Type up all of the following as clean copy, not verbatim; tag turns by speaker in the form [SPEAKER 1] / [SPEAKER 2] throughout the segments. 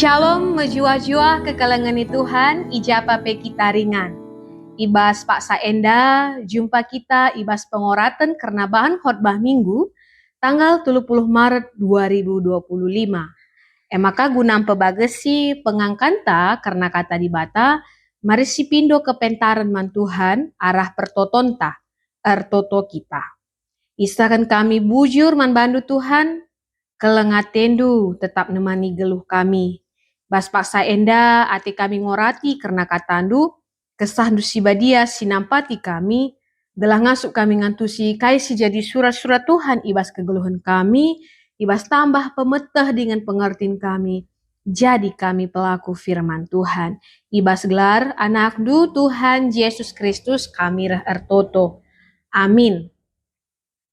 [SPEAKER 1] Shalom menjua-jua ke kalangan Tuhan, ijapa pe kita ringan. Ibas Pak Saenda, jumpa kita ibas pengoratan karena bahan khotbah minggu, tanggal 30 Maret 2025. Maka gunam pebagesi pengangkanta karena kata dibata, mari si pindo ke pentaran man Tuhan, arah pertotonta, ertoto kita. Isakan kami bujur man bandu Tuhan, kelengatendu tetap nemani geluh kami. Bas Pak Saenda ati kami ngorati karena katandu, kesah dusibadia sinampati kami, gelah ngasuk kami ngantusi kaisi jadi surat-surat Tuhan ibas kegeluhan kami, ibas tambah pemetah dengan pengertian kami. Jadi kami pelaku firman Tuhan. Ibas gelar anak du Tuhan Yesus Kristus kami ertoto. Amin.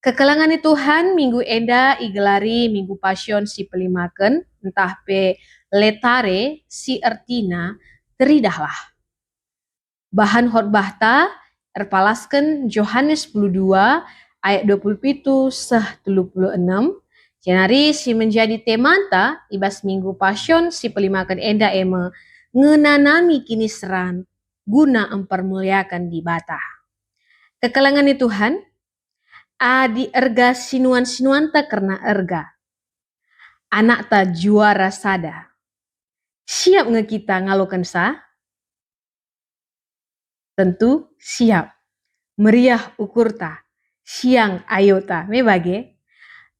[SPEAKER 1] Kekelangan Tuhan minggu enda igelari minggu passion si pelimaken entah pe letare si ertina teridahlah. Bahan khotbahta erpalasken Yohanes 22 ayat 27 seh 36. Jenari si menjadi temanta ibas minggu passion si pelimaken enda eme ngenanami kini seran guna mempermuliakan di bata. Kekelangan Tuhan adi erga sinuan ta karena erga. Anak ta juara sada. Siap nge kita ngalokan sa? Tentu siap. Meriah ukur ta. Siang ayo ta. Mebage.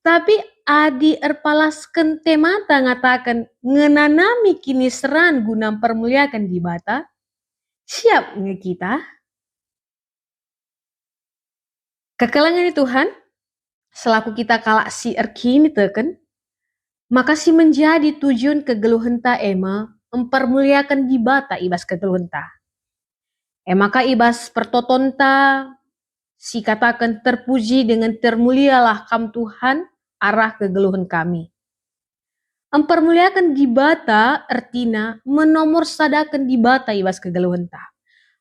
[SPEAKER 1] Tapi adi erpalaskan temata ngatakan ngenanami kini seran guna permuliakan di bata. Siap nge kita? Kekelangan Tuhan, selaku kita kalak si erkini teken, maka si menjadi tujuan kegeluhenta ema mempermuliakan di bata ibas kegeluhenta. Maka ibas pertotonta si katakan terpuji dengan termulialah kam Tuhan arah kegeluhan kami. Mempermuliakan di bata artinya menomor sadakan di bata ibas kegeluhenta.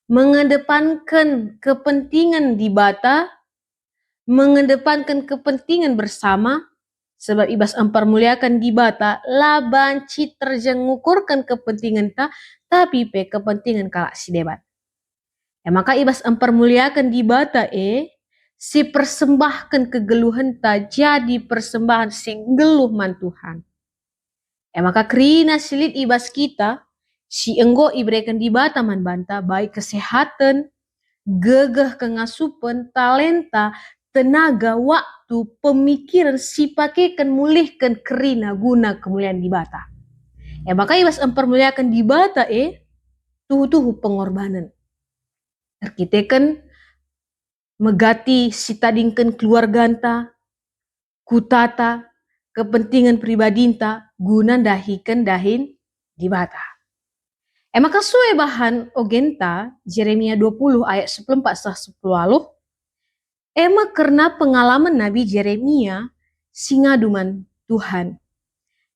[SPEAKER 1] Mengedepankan kepentingan di bata, mengedepankan kepentingan bersama, sebab ibas mempermuliakan di bata laban citer jengukurkan kepentingan ta tapi pe kepentingan kalak si debat. Maka ibas mempermuliakan di bata si persembahkan kegeluhan ta jadi persembahan si geluh man Tuhan. Maka kerina silit ibas kita si enggo ibrekan di bata man banta baik kesehatan, gegah kengasupan, talenta, tenaga, waktu, pemikiran si pakaikan mulihkan kerina guna kemuliaan di bata. Maka ibas mempermuliakan di bata tuhu pengorbanan. Terkitekan megati si tadingkan keluarganta, kutata, kepentingan pribadinta guna dahikan dahin di bata. Maka sue bahan ogenta Yeremia 20 ayat 14-10 lalu. Karena pengalaman Nabi Yeremia si ngaduman Tuhan.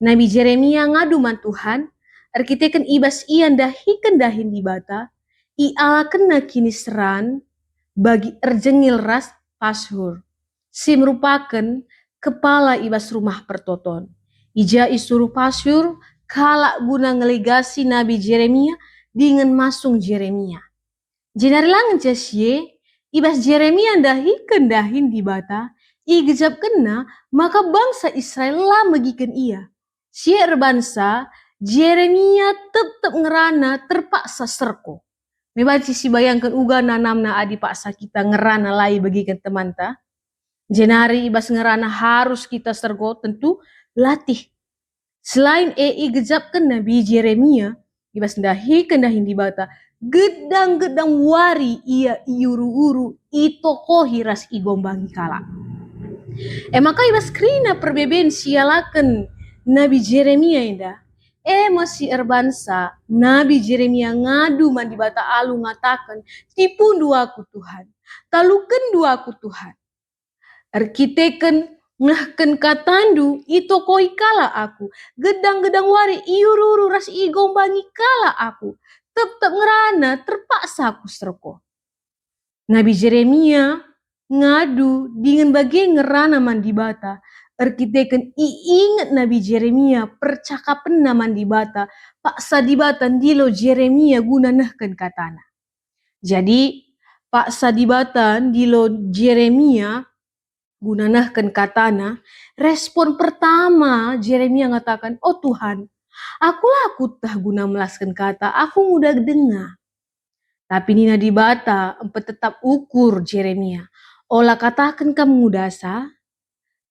[SPEAKER 1] Nabi Yeremia ngaduman Tuhan, arkitekan ibas ian dahikan dahin di bata, ia kena kini seran bagi erjengil ras pashur. Si merupakan kepala ibas rumah pertoton. Ija isuruh pashur kalak guna ngelegasi Nabi Yeremia dengan masung Yeremia. Jenari langan jasye, ibas Yeremia dahikan dahin di bata, igejap kena, maka bangsa Israel lah megikan ia. Sier bangsa, Yeremia tetap ngerana terpaksa serko. Mebaci si bayangkan uga nanamna adi paksa kita ngerana lai bagikan teman ta. Jenari ibas ngerana harus kita sergo tentu latih. Selain igejapkan Nabi Yeremia, ibas dahikan dahin di bata, gedang-gedang wari ia iuru-uru itokohi ras igombangi kala. Maka ibas krina perbeben sialakan Nabi Yeremia indah. Masih erbansa Nabi Yeremia ngadu man di bata alu ngatakan tipun duaku Tuhan, talukan duaku Tuhan. Arkiteken ngahken katandu itokoi kala aku, gedang-gedang wari iuru-uru ras igombangi kala aku. Tetap ngerana terpaksa aku serko. Nabi Yeremia ngadu dengan bagian ngerana man di bata Erkiteken ingat Nabi Jeremia percakapan naman di bata, paksa di bata dilo Jeremia guna nehken katana. Jadi paksa di bata dilo Jeremia guna nehken katana, respon pertama Jeremia ngatakan, oh Tuhan, aku tah guna melaskan kata, aku mudah dengar. Tapi nina di bata, empat tetap ukur Jeremia. Olah katakan kamu mudasa,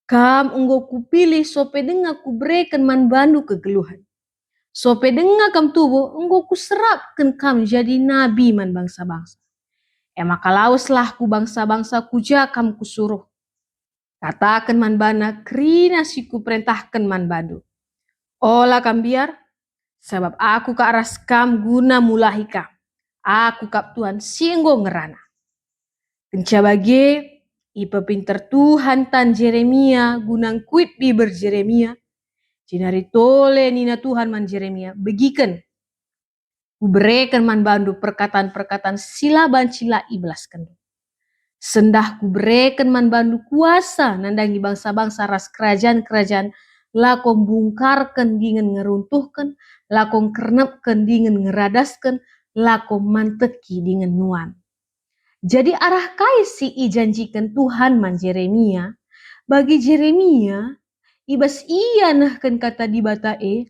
[SPEAKER 1] kam enggo kupilih sope denga ku berikan man bandu kegeluhan. Sope denga kam tubuh enggo ku serapkan kam jadi nabi man bangsa-bangsa. Maka lauslah ku bangsa-bangsa kuja kam kusuruh. Katakan man bana krina si ku perintahkan man bandu. Olah kam biar, sebab aku ke aras kam guna mulahi kam. Aku kap Tuhan singgo ngerana. Kencabage ipa pinter Tuhan tan Jeremia gunang kuit biber Jeremia. Jinari tole nina Tuhan man Jeremia. Begiken. Kubrekan man bandu perkataan-perkataan silaban cila iblas kendu. Sendah kubrekan man bandu kuasa nandangi bangsa-bangsa ras kerajaan-kerajaan. Lakong bungkarkan dengan ngeruntuhkan. Lakong kernepkan dengan ngeradaskan. Lakong manteki dengan nuan. Jadi arah kai si ijanjikan Tuhan man Jeremia, bagi Jeremia, ibas iya nahkan kata di batae,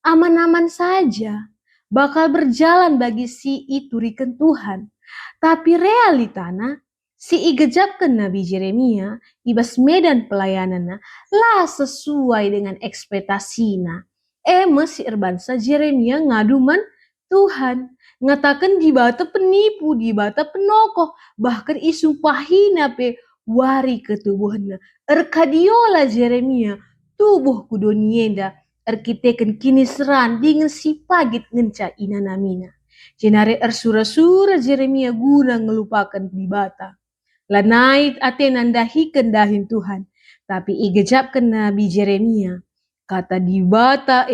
[SPEAKER 1] aman-aman saja, bakal berjalan bagi si iturikan Tuhan. Tapi realitana, si igejapkan Nabi Jeremia, ibas medan pelayanannya, lah sesuai dengan ekspektasina. Mesi erbansa Jeremia ngaduman Tuhan. Ngatakan di bata penipu, di bata penokoh, bahkan isumpahina pe wari ketubuhna. Erkadiola Jeremia, tubuh kudonienda, erkiteken kini seran dengan si pagit ngenca inanamina. Jenare ersura-sura Jeremia guna ngelupakan di bata. Lanait ate nandahikan dahin Tuhan. Tapi igejapkan Nabi Jeremia, kata di bata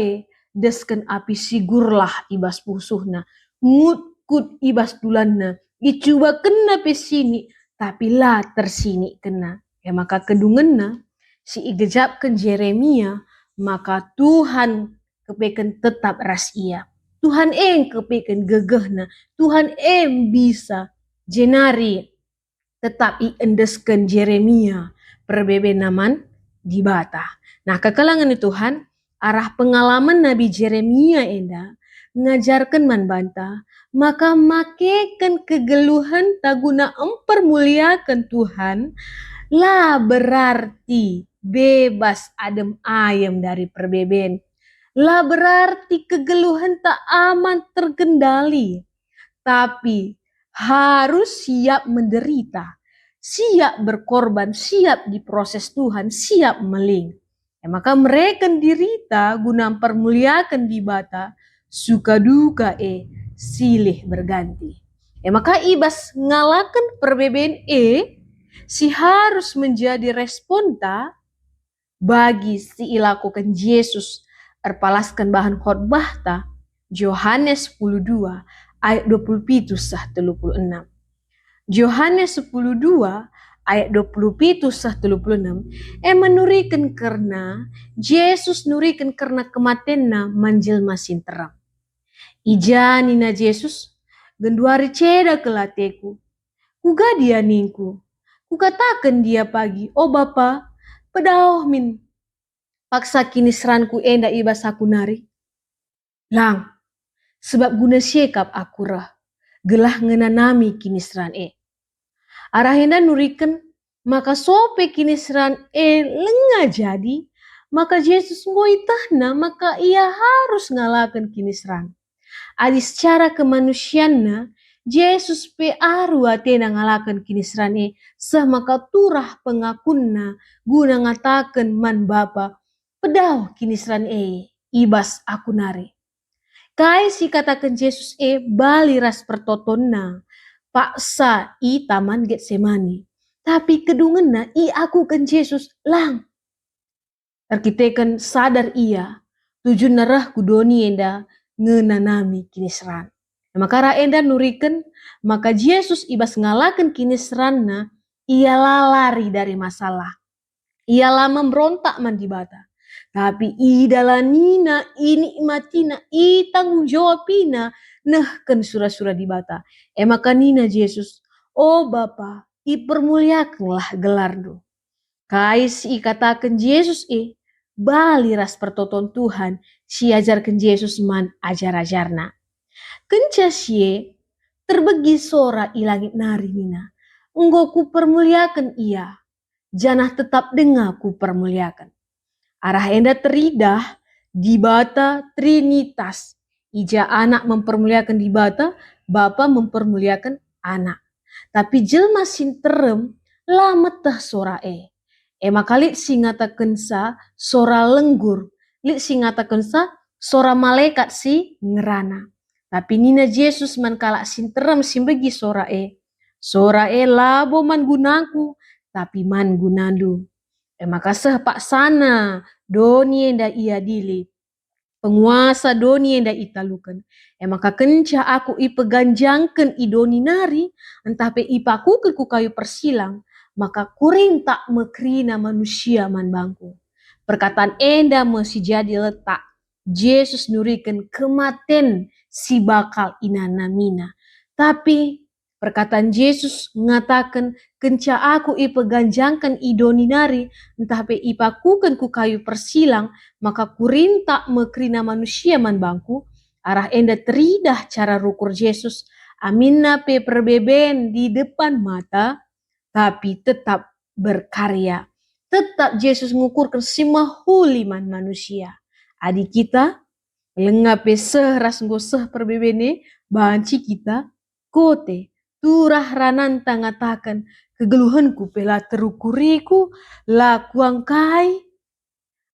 [SPEAKER 1] desken api sigurlah ibas pusuhna. Ngutkut ibas bulanna, dicoba kena pesini, tapi lah tersini kena. Maka kedungenna, si igejapkan Jeremia, maka Tuhan kepeken tetap ras ia. Tuhan kepeken gegehna, Tuhan bisa jenari tetap iendeskan Jeremia perbebe naman di bata. Nah kekalangan Tuhan, arah pengalaman Nabi Jeremia ngajarkan man banta, maka makekan kegeluhan taguna empermuliakan Tuhan, lah berarti bebas adem ayam dari perbeben. Lah berarti kegeluhan tak aman terkendali. Tapi harus siap menderita, siap berkorban, siap diproses Tuhan, siap meling. Maka mereka derita guna permuliakan di bata, suka duka silih berganti. Maka ibas ngalakan perbedaan si harus menjadi responta bagi si ilakukan Yesus erpalaskan bahan khotbah ta Yohanes 10:2 ayat 27-36. Yohanes 10:2 ayat 27-36 menurikan karena Yesus nurikan karena kematenna manjelma sinteram. Ija nina Yesus genduari ceda kelateku. Kuga dia ningku. Kukatakan dia pagi, oh Bapa, pedauh min. Paksa kini seranku enda ibas aku nari. Lang, sebab guna syekap aku rah. Gelah ngenanami kini seran Arahenda nurikan, maka sope kini seran lengah jadi, maka Yesus ngoitahna, maka ia harus ngalakan kini seran. Adi secara kemanusianna, Yesus pe aru atena ngalakan kini seran sah maka turah pengakunna, guna ngatakan man Bapa, pedau kini seran ibas aku nari. Kai si katakan Yesus bali ras pertotonna paksa taman Getsemani. Tapi kedungenna aku kan Yesus lang. Terkitekan sadar ia tujuan narah kudoni enda ngenanami kini seran. Maka enda nurikan maka Yesus ibas ngalakan kini seranna ia lari dari masalah. Ialah memberontak man di bata. Tapi idala nina ini matina tanggung jawab pina kan sura-sura di bata. Maka nina Yesus, oh Bapa, ipermuliakanlah gelar do. Kais katakan Yesus bali ras pertoton Tuhan si ajarkan Yesus man ajar-ajarna. Kenca sie terbegi sora ilangit nari nina. Enggo ku permuliakan ia. Janah tetap dengar ku permuliakan. Arah enda teridah di bata Trinitas. Ija anak mempermuliakan di bata, Bapa mempermuliakan anak. Tapi jelma sinterem lametah sora maka lit singatakan sa sora lenggur. Lit singatakan sa sora malaikat si ngerana. Tapi nina Yesus man kalak sinterem simbegi sora Sora labo man gunaku tapi man gunandu. Maka sepak sana doni enda ia dili. Penguasa doni enda italukan. Maka kenca aku ipeganjangkan idoni nari. Entah pe ipaku ke ku kayu persilang. Maka kuring tak mekrina manusia man bangku. Perkataan enda masih jadi letak. Yesus nurikan kematen si bakal inanamina. Tapi perkataan Yesus mengatakan kenca aku ipeganjangkan idoni nari, entah pe ipakukan ku kayu persilang, maka kurintak mekrina manusia man bangku, arah enda teridah cara rukur Yesus, aminna pe perbeben di depan mata, tapi tetap berkarya. Tetap Yesus mengukurkan simahuli man manusia. Adik kita, lengap pe seh ras ngoseh perbebene, banci kita, kote, turah rananta ngatakan kegeluhanku pela terukuriku la kuangkai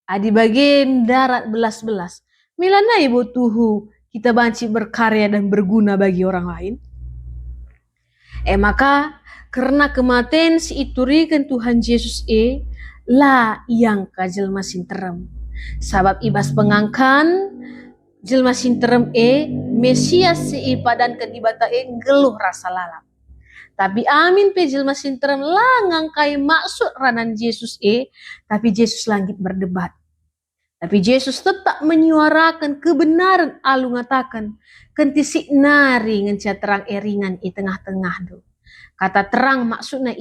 [SPEAKER 1] adi bagian darat belas-belas. Milana ibu tuhu kita banci berkarya dan berguna bagi orang lain. Maka karena kematian si iturikan Tuhan Yesus la yang kajel masin terem. Sabab ibas pengangkan jelma sinterem Mesias si padan kedibata geluh rasa lalap. Tapi amin pe jelma sinterem lah ngangkai maksud ranan Yesus tapi Yesus langit berdebat. Tapi Yesus tetap menyuarakan kebenaran alu ngatakan kentisik nari ngenca terang ringan tengah-tengah do. Kata terang maksudnya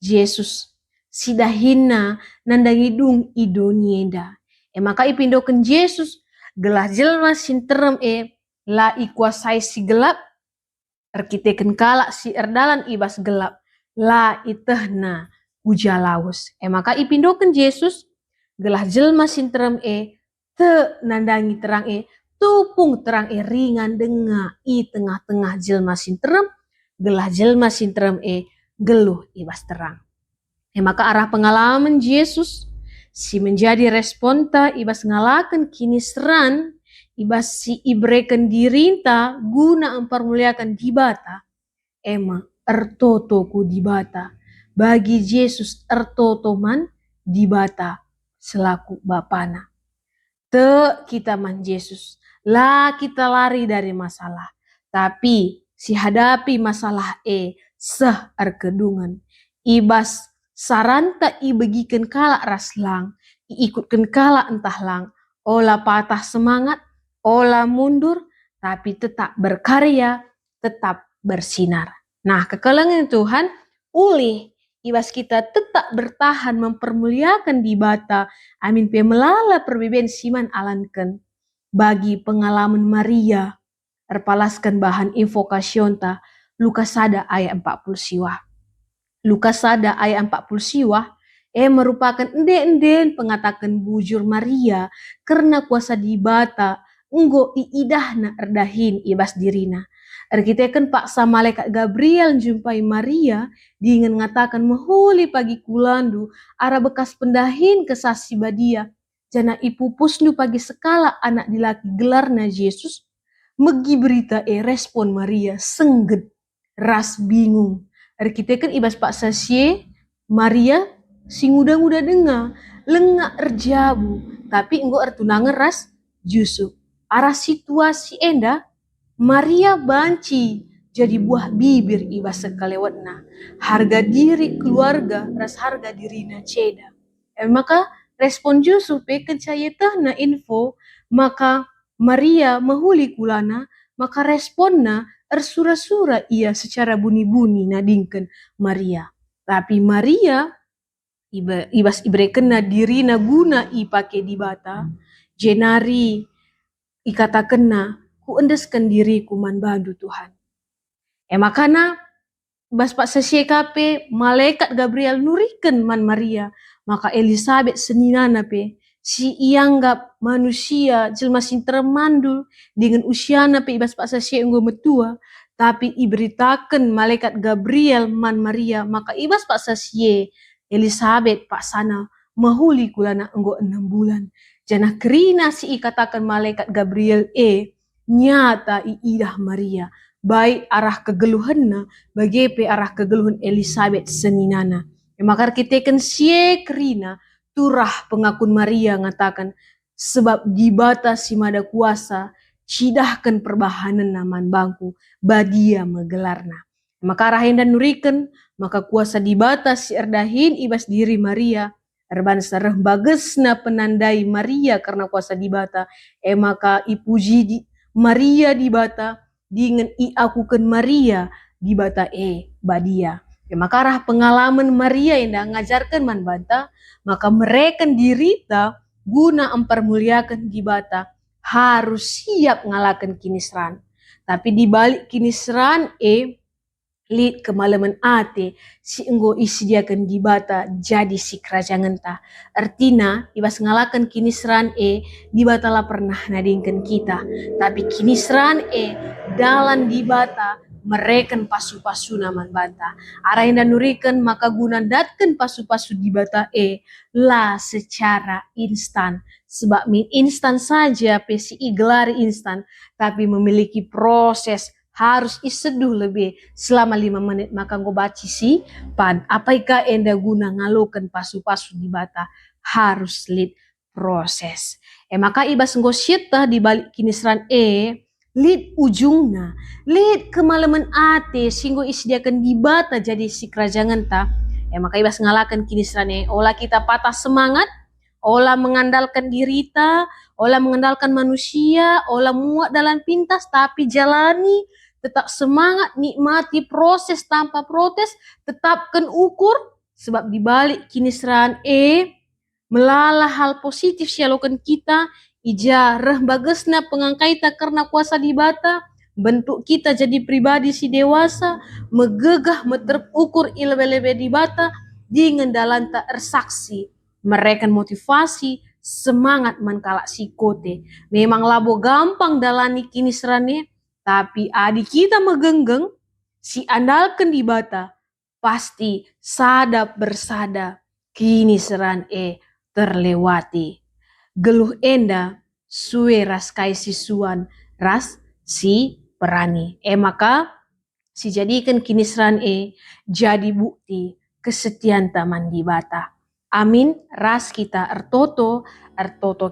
[SPEAKER 1] Yesus sidahina nandangi dung idonienda. Maka ipindokan Yesus gelah jelma sinterem la ikuasai si gelap arkiteken kalak si erdalan ibas gelap la itehna ujalaus. Maka ipindokan Yesus gelah jelma sinterem te nandangi terang tupung terang ringan denga tengah-tengah jelma sinterem gelah jelma sinterem geluh ibas terang. Maka arah pengalaman Yesus si menjadi responta ibas ngalakan kini seran ibas si ibreken dirinta guna mempermuliakan dibata ertoto ku dibata bagi Yesus ertoto man dibata selaku bapana. Te kita man Yesus lah kita lari dari masalah tapi si hadapi masalah seh erkedungan ibas saranta begikan kalak raslang, ikutkan kalak entah lang, olah patah semangat, olah mundur, tapi tetap berkarya, tetap bersinar. Nah, kekelengan Tuhan, ulih ibas kita tetap bertahan mempermuliakan dibata, amin pe melala perbeben siman alankan bagi pengalaman Maria, erpalaskan bahan invokasion ta Lukas sada ayat 40 siwah. Lukas sada ayat 40 siwah merupakan ende-enden pengatakan bujur Maria karena kuasa dibata enggo iidahna erdahin ibas dirina. Erkitekan paksa malaikat Gabriel jumpai Maria diingin ngatakan mahuli pagi kulandu ara bekas pendahin kesasi badia jana ipupusnu pagi sekala anak dilaki gelarna Yesus megi berita respon Maria sengget ras bingung. Arkitekan ibas pak sasie Maria sing udah dengar lengak erjabu tapi enggo ertunangan ras Yusuf arah situasi enda Maria banci jadi buah bibir iba sekalewatna. Harga diri keluarga, ras harga dirina ceda. Maka respon Yusuf kencayetahna info, maka Maria mahuli kulana, maka responna ersura-sura ia secara buni-buni nadingken Maria. Tapi Maria ibas ibrekena dirina guna ipake di bata, jenari ikatakena ku endeskan diriku man bandu Tuhan. Makana bas pak sesiekape malaikat Gabriel nuriken man Maria, maka Elisabet seninana pe si ianggap manusia jelma sing termandul dengan usiana pe ibas pak sesienggo metua, tapi iberitakan malaikat Gabriel man Maria, maka ibas pak sesie Elisabet pak sana mahuli kulana enggo 6 bulan. Jana kerina si ikatakan malaikat Gabriel nyata iidah Maria. Baik arah kegeluhanna, bagepe arah kegeluhan Elisabet seninana. Maka kita kan sie kerina turah pengakun Maria ngatakan sebab di bata si mada kuasa cidahkan perbahanan naman bangku badia megelarna. Maka arahin dan nuriken maka kuasa di bata si erdahin ibas diri Maria erban sareh bagesna penandai Maria karena kuasa di bata maka ipuji di Maria di bata dengan iakukan Maria di bata badia. Maka arah pengalaman Maria yang ngajarkan man bata, maka mereka dirita guna mempermuliakan di bata harus siap ngalakan kinisran. Tapi di balik kinisran lid kemalaman ate si enggo isdiakan di bata jadi si kerajaan ta. Artina ibas ngalakan kinisran di bata lah pernah nadingkan kita. Tapi kinisran dalam di bata mereken pasu-pasu naman bata. Arahin dan nurikan maka guna datkan pasu-pasu di bata lah secara instan. Sebab min instan saja pesi gelari instan tapi memiliki proses harus iseduh lebih selama 5 menit maka ngo baci si pan apaika enda guna ngalokan pasu-pasu di bata harus lead proses. Maka ibas ngo syetah di balik kinisran lead ujungna lead kemalaman ate singgo isdiakan di bata jadi si kerajaan ta. Maka ibas ngalakan kinisran olah kita patah semangat, olah mengandalkan dirita, olah mengandalkan manusia, olah muat dalam pintas tapi jalani tetap semangat, nikmati proses tanpa protes, tetapkan ukur, sebab dibalik kinisran melala hal positif sialokan kita, ijarah bagesna pengangkaita karena kuasa di bata, bentuk kita jadi pribadi si dewasa, megegah terukur ilebe-lebe di bata, dengan dalam tak ersaksi, mereka motivasi, semangat mankalak si kote. Memang labo gampang dalani kinisran tapi adik kita megenggeng, si andalkan di bata, pasti sadap bersada, kini seran terlewati. Geluh enda, sue ras kai sisuan, ras si perani. Maka, si jadikan kini seran jadi bukti kesetiaan taman di bata. Amin, ras kita ertoto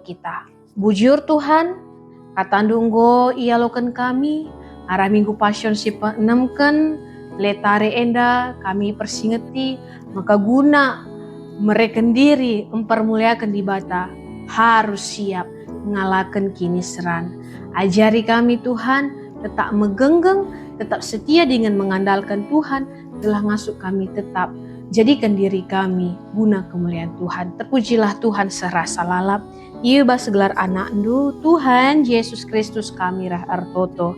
[SPEAKER 1] kita. Bujur Tuhan, katandunggo ialokan kami, arah minggu passion sipa 6 kan, letare enda kami persingeti, maka guna mereka diri mempermuliakan di bata, harus siap ngalakan kinisran. Ajari kami Tuhan, tetap megenggeng, tetap setia dengan mengandalkan Tuhan, telah masuk kami tetap jadikan diri kami guna kemuliaan Tuhan. Terpujilah Tuhan serasa lalap. Ieu segelar anak ndu Tuhan Yesus Kristus kami rah artoto.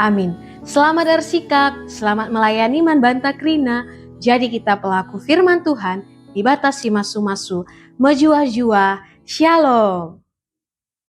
[SPEAKER 1] Amin. Selamat bersikap, selamat melayani man banta krina. Jadi kita pelaku firman Tuhan, dibatasi masu-masu, mejua-jua. Shalom.